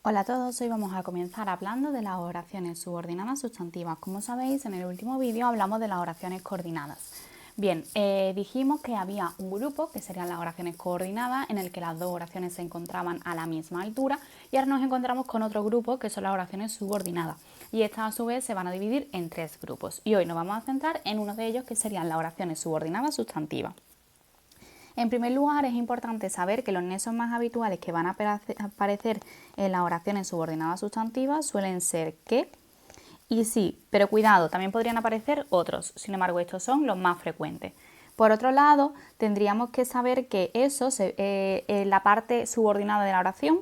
Hola a todos, hoy vamos a comenzar hablando de las oraciones subordinadas sustantivas. Como sabéis, en el último vídeo hablamos de las oraciones coordinadas. Bien, dijimos que había un grupo, que serían las oraciones coordinadas, en el que las dos oraciones se encontraban a la misma altura, y ahora nos encontramos con otro grupo, que son las oraciones subordinadas. Y estas a su vez se van a dividir en tres grupos. Y hoy nos vamos a centrar en uno de ellos, que serían las oraciones subordinadas sustantivas. En primer lugar, es importante saber que los nexos más habituales que van a aparecer en las oraciones subordinadas sustantivas suelen ser que y sí, pero cuidado, también podrían aparecer otros, sin embargo estos son los más frecuentes. Por otro lado, tendríamos que saber que eso, la parte subordinada de la oración,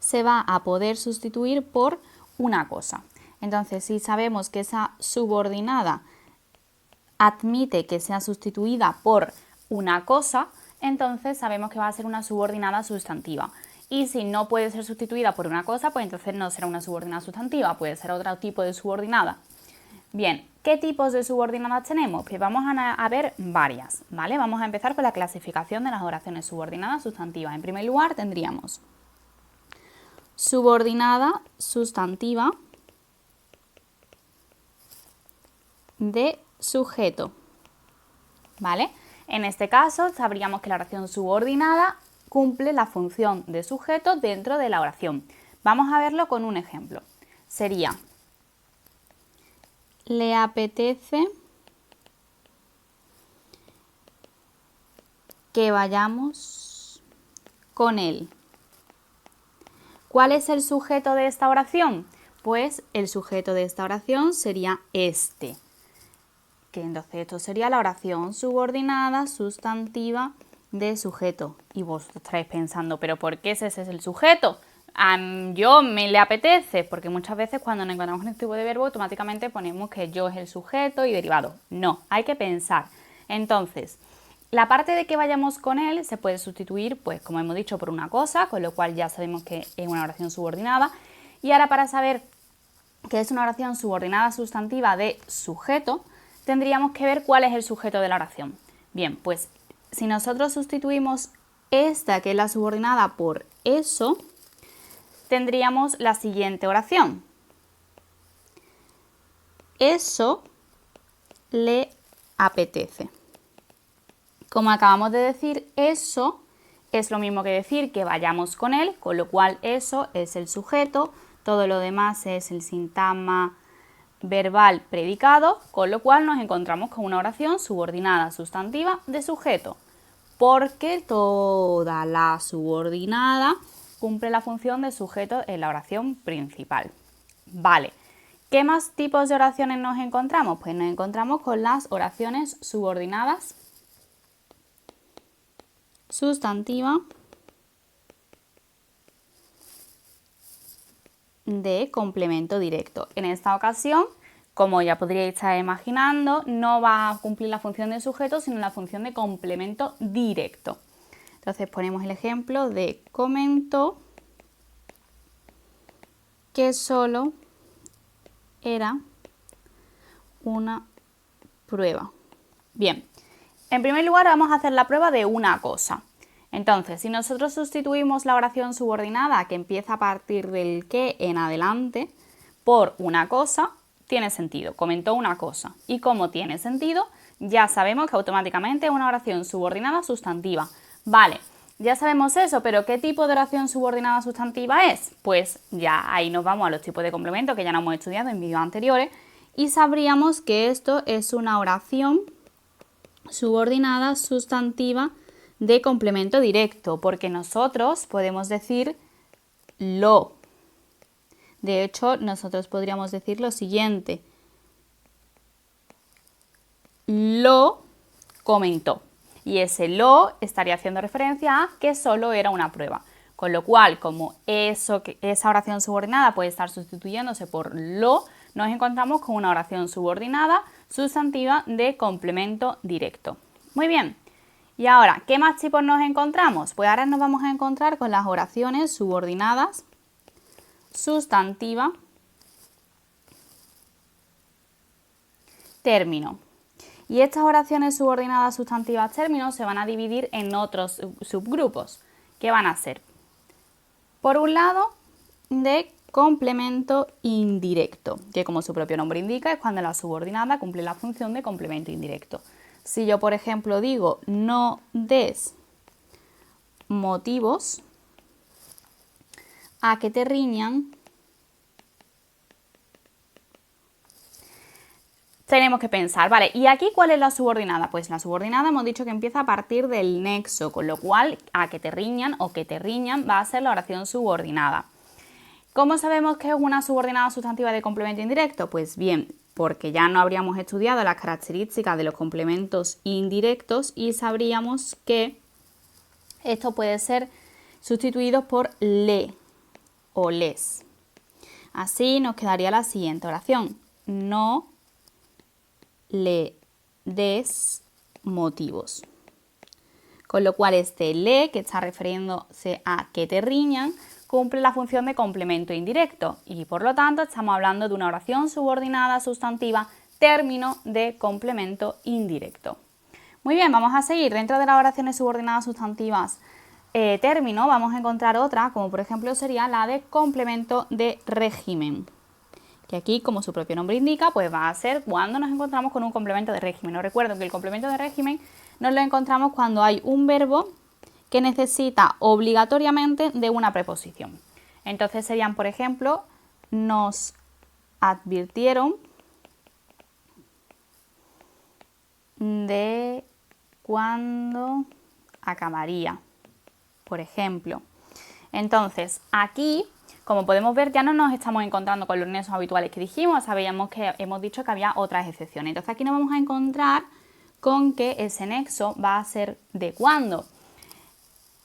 se va a poder sustituir por una cosa. Entonces, si sabemos que esa subordinada admite que sea sustituida por una cosa, entonces sabemos que va a ser una subordinada sustantiva. Y si no puede ser sustituida por una cosa, pues entonces no será una subordinada sustantiva, puede ser otro tipo de subordinada. Bien, ¿qué tipos de subordinadas tenemos? Pues vamos a ver varias, ¿vale? Vamos a empezar con la clasificación de las oraciones subordinadas sustantivas. En primer lugar tendríamos subordinada sustantiva de sujeto, ¿vale? En este caso sabríamos que la oración subordinada cumple la función de sujeto dentro de la oración. Vamos a verlo con un ejemplo. Sería: le apetece que vayamos con él. ¿Cuál es el sujeto de esta oración? Pues el sujeto de esta oración sería este. Que entonces esto sería la oración subordinada sustantiva de sujeto. Y vosotros estaréis pensando, ¿pero por qué ese es el sujeto? Yo me le apetece, porque muchas veces cuando nos encontramos con este tipo de verbo automáticamente ponemos que yo es el sujeto y derivado. No, hay que pensar. Entonces, la parte de que vayamos con él se puede sustituir, pues como hemos dicho, por una cosa, con lo cual ya sabemos que es una oración subordinada. Y ahora, para saber qué es una oración subordinada sustantiva de sujeto, tendríamos que ver cuál es el sujeto de la oración. Bien, pues si nosotros sustituimos esta, que es la subordinada, por eso, tendríamos la siguiente oración. Eso le apetece. Como acabamos de decir, eso es lo mismo que decir que vayamos con él, con lo cual eso es el sujeto, todo lo demás es el sintagma verbal predicado, con lo cual nos encontramos con una oración subordinada sustantiva de sujeto, porque toda la subordinada cumple la función de sujeto en la oración principal. Vale, ¿qué más tipos de oraciones nos encontramos? Pues nos encontramos con las oraciones subordinadas sustantiva de complemento directo. En esta ocasión, como ya podríais estar imaginando, no va a cumplir la función de sujeto, sino la función de complemento directo. Entonces ponemos el ejemplo de comentó que solo era una prueba. Bien, en primer lugar vamos a hacer la prueba de una cosa. Entonces, si nosotros sustituimos la oración subordinada que empieza a partir del que en adelante por una cosa, tiene sentido, comentó una cosa. Y como tiene sentido, ya sabemos que automáticamente es una oración subordinada sustantiva. Vale, ya sabemos eso, pero ¿qué tipo de oración subordinada sustantiva es? Pues ya ahí nos vamos a los tipos de complemento que ya no hemos estudiado en vídeos anteriores y sabríamos que esto es una oración subordinada sustantiva de complemento directo, porque nosotros podemos decir lo. De hecho, nosotros podríamos decir lo siguiente: lo comentó. Y ese lo estaría haciendo referencia a que solo era una prueba. Con lo cual, como esa oración subordinada puede estar sustituyéndose por lo, nos encontramos con una oración subordinada sustantiva de complemento directo. Muy bien. Y ahora, ¿qué más tipos nos encontramos? Pues ahora nos vamos a encontrar con las oraciones subordinadas sustantiva término. Y estas oraciones subordinadas sustantivas términos se van a dividir en otros subgrupos, que van a ser Por un lado, de complemento indirecto, que como su propio nombre indica es cuando la subordinada cumple la función de complemento indirecto. Si yo, por ejemplo, digo no des motivos a que te riñan, tenemos que pensar, vale, ¿y aquí cuál es la subordinada? Pues la subordinada hemos dicho que empieza a partir del nexo, con lo cual a que te riñan o que te riñan va a ser la oración subordinada. ¿Cómo sabemos que es una subordinada sustantiva de complemento indirecto? Pues bien, porque ya no habríamos estudiado las características de los complementos indirectos y sabríamos que esto puede ser sustituido por le o les. Así nos quedaría la siguiente oración. No le des motivos. Con lo cual este le, que está refiriéndose a que te riñan, cumple la función de complemento indirecto y por lo tanto estamos hablando de una oración subordinada sustantiva término de complemento indirecto. Muy bien, vamos a seguir. Dentro de las oraciones subordinadas sustantivas término vamos a encontrar otra, como por ejemplo sería la de complemento de régimen. Que aquí, como su propio nombre indica, pues va a ser cuando nos encontramos con un complemento de régimen. Os recuerdo que el complemento de régimen nos lo encontramos cuando hay un verbo que necesita obligatoriamente de una preposición. Entonces serían, por ejemplo, nos advirtieron de cuándo acabaría, por ejemplo. Entonces, aquí, como podemos ver, ya no nos estamos encontrando con los nexos habituales que dijimos, sabíamos que hemos dicho que había otras excepciones. Entonces aquí nos vamos a encontrar con que ese nexo va a ser de cuándo.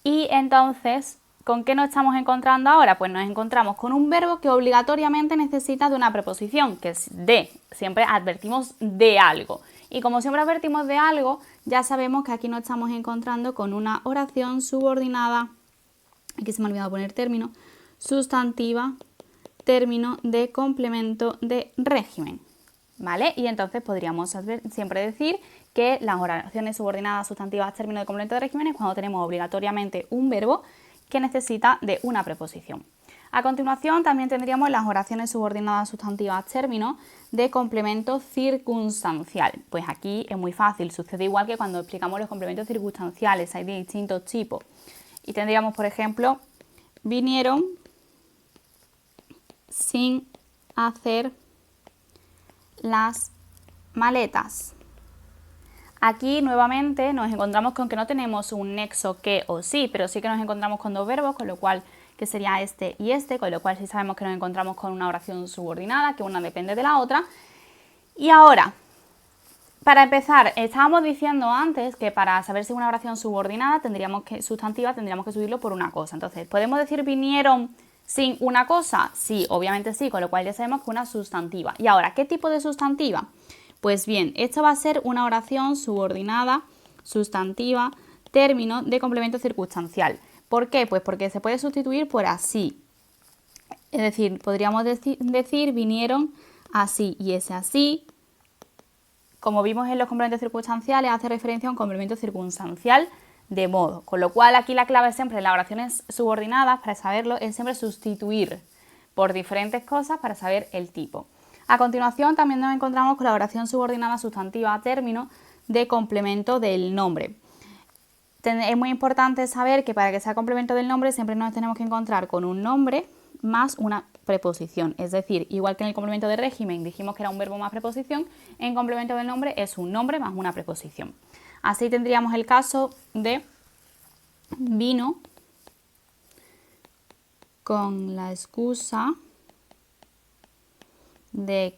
Y entonces, ¿con qué nos estamos encontrando ahora? Pues nos encontramos con un verbo que obligatoriamente necesita de una preposición, que es de. Siempre advertimos de algo. Y como siempre advertimos de algo, ya sabemos que aquí nos estamos encontrando con una oración subordinada, aquí se me ha olvidado poner término, sustantiva, término de complemento de régimen. ¿Vale? Y entonces podríamos siempre decir que las oraciones subordinadas sustantivas término de complemento de régimen es cuando tenemos obligatoriamente un verbo que necesita de una preposición. A continuación también tendríamos las oraciones subordinadas sustantivas término de complemento circunstancial. Pues aquí es muy fácil, sucede igual que cuando explicamos los complementos circunstanciales, hay de distintos tipos. Y tendríamos, por ejemplo, vinieron sin hacer las maletas. Aquí nuevamente nos encontramos con que no tenemos un nexo que o sí, pero sí que nos encontramos con dos verbos, con lo cual que sería este y este, con lo cual sí sabemos que nos encontramos con una oración subordinada, que una depende de la otra. Y ahora, para empezar, estábamos diciendo antes que para saber si es una oración subordinada sustantiva tendríamos que subirlo por una cosa. Entonces, ¿podemos decir vinieron sin una cosa? Sí, obviamente sí, con lo cual ya sabemos que es una sustantiva. Y ahora, ¿qué tipo de sustantiva? Pues bien, esto va a ser una oración subordinada, sustantiva, término de complemento circunstancial. ¿Por qué? Pues porque se puede sustituir por así. Es decir, podríamos decir vinieron así y ese así, como vimos en los complementos circunstanciales, hace referencia a un complemento circunstancial de modo. Con lo cual aquí la clave siempre en las oraciones subordinadas, para saberlo, es siempre sustituir por diferentes cosas para saber el tipo. A continuación también nos encontramos con la oración subordinada sustantiva a término de complemento del nombre. Es muy importante saber que para que sea complemento del nombre siempre nos tenemos que encontrar con un nombre más una preposición. Es decir, igual que en el complemento de régimen dijimos que era un verbo más preposición, en complemento del nombre es un nombre más una preposición. Así tendríamos el caso de vino con la excusa de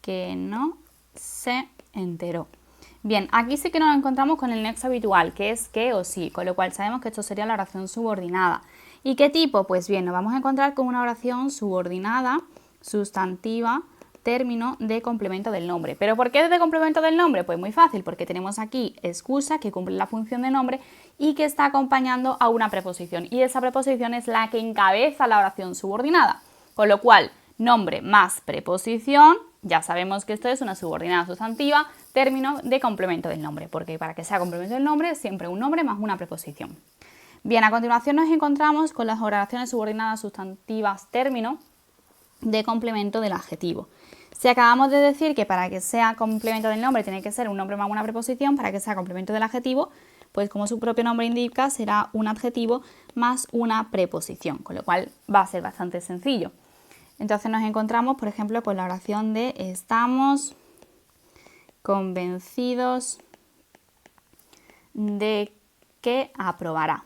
que no se enteró. Bien, aquí sí que nos encontramos con el nexo habitual, que es que o sí, con lo cual sabemos que esto sería la oración subordinada. ¿Y qué tipo? Pues bien, nos vamos a encontrar con una oración subordinada, sustantiva, término de complemento del nombre. ¿Pero por qué es de complemento del nombre? Pues muy fácil, porque tenemos aquí excusa que cumple la función de nombre y que está acompañando a una preposición. Y esa preposición es la que encabeza la oración subordinada. Con lo cual, nombre más preposición, ya sabemos que esto es una subordinada sustantiva, término de complemento del nombre, porque para que sea complemento del nombre, siempre un nombre más una preposición. Bien, a continuación nos encontramos con las oraciones subordinadas sustantivas término de complemento del adjetivo. Si acabamos de decir que para que sea complemento del nombre tiene que ser un nombre más una preposición, para que sea complemento del adjetivo, pues como su propio nombre indica, será un adjetivo más una preposición, con lo cual va a ser bastante sencillo. Entonces nos encontramos, por ejemplo, con la oración de estamos convencidos de que aprobará.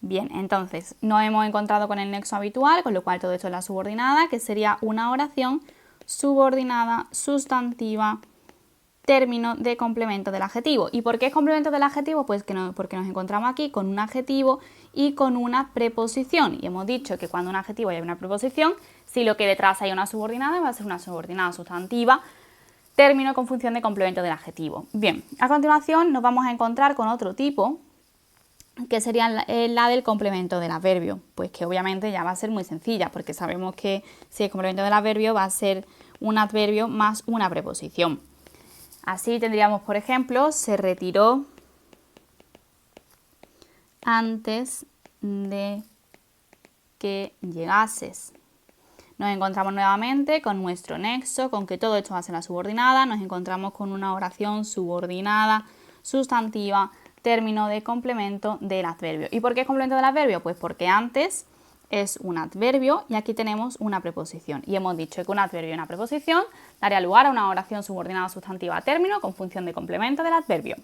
Bien, entonces nos hemos encontrado con el nexo habitual, con lo cual todo esto es la subordinada, que sería una oración subordinada sustantiva término de complemento del adjetivo. ¿Y por qué es complemento del adjetivo? Pues porque nos encontramos aquí con un adjetivo y con una preposición. Y hemos dicho que cuando un adjetivo hay una preposición, si lo que detrás hay una subordinada, va a ser una subordinada sustantiva, término con función de complemento del adjetivo. Bien, a continuación nos vamos a encontrar con otro tipo, que sería la del complemento del adverbio, pues que obviamente ya va a ser muy sencilla, porque sabemos que si es complemento del adverbio va a ser un adverbio más una preposición. Así tendríamos, por ejemplo, se retiró antes de que llegases. Nos encontramos nuevamente con nuestro nexo, con que todo esto va a ser la subordinada, nos encontramos con una oración subordinada, sustantiva, término de complemento del adverbio. ¿Y por qué es complemento del adverbio? Pues porque antes es un adverbio y aquí tenemos una preposición. Y hemos dicho que un adverbio y una preposición daría lugar a una oración subordinada sustantiva a término con función de complemento del adverbio.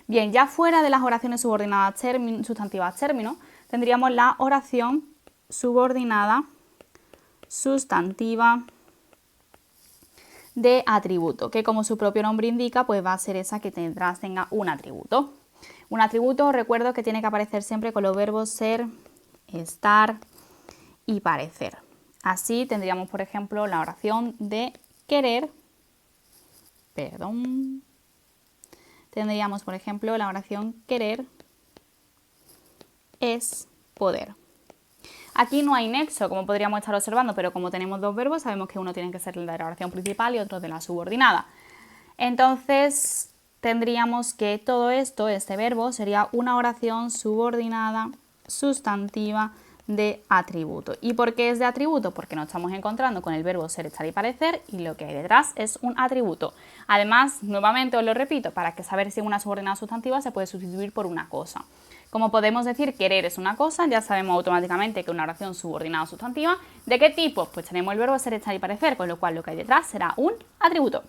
Bien, ya fuera de las oraciones subordinadas sustantivas término, tendríamos la oración subordinada sustantiva de atributo, que como su propio nombre indica, pues va a ser esa que tenga un atributo. Un atributo, recuerdo que tiene que aparecer siempre con los verbos ser, estar y parecer. Así tendríamos, por ejemplo, la oración de querer, tendríamos, por ejemplo, la oración querer es poder. Aquí no hay nexo, como podríamos estar observando, pero como tenemos dos verbos, sabemos que uno tiene que ser el de la oración principal y otro de la subordinada. Entonces, tendríamos que todo esto, este verbo, sería una oración subordinada sustantiva de atributo. ¿Y por qué es de atributo? Porque nos estamos encontrando con el verbo ser, estar y parecer y lo que hay detrás es un atributo. Además, nuevamente os lo repito, para que saber si es una subordinada sustantiva se puede sustituir por una cosa. Como podemos decir querer es una cosa, ya sabemos automáticamente que es una oración subordinada sustantiva. ¿De qué tipo? Pues tenemos el verbo ser, estar y parecer, con lo cual lo que hay detrás será un atributo.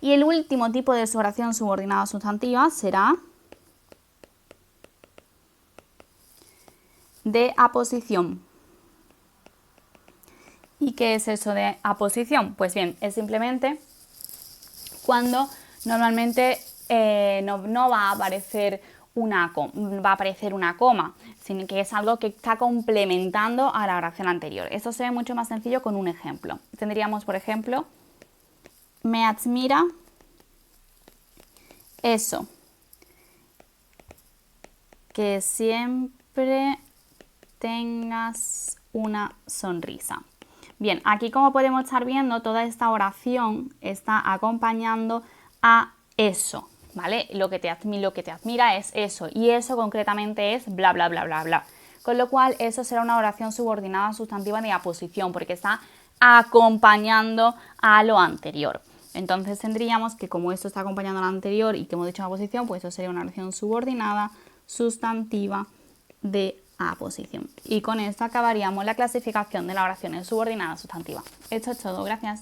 Y el último tipo de oración subordinada sustantiva será de aposición. ¿Y qué es eso de aposición? Pues bien, es simplemente cuando normalmente no va a aparecer una coma, sino que es algo que está complementando a la oración anterior. Esto se ve mucho más sencillo con un ejemplo. Tendríamos, por ejemplo, me admira eso, que siempre tengas una sonrisa. Bien, aquí como podemos estar viendo, toda esta oración está acompañando a eso, ¿vale? Lo que te admira es eso, y eso concretamente es bla, bla, bla, bla, bla. Con lo cual, eso será una oración subordinada sustantiva de aposición, porque está acompañando a lo anterior. Entonces tendríamos que, como esto está acompañando a lo anterior y que hemos dicho aposición, pues eso sería una oración subordinada sustantiva de aposición. Y con esto acabaríamos la clasificación de las oraciones subordinadas sustantivas. Esto es todo, gracias.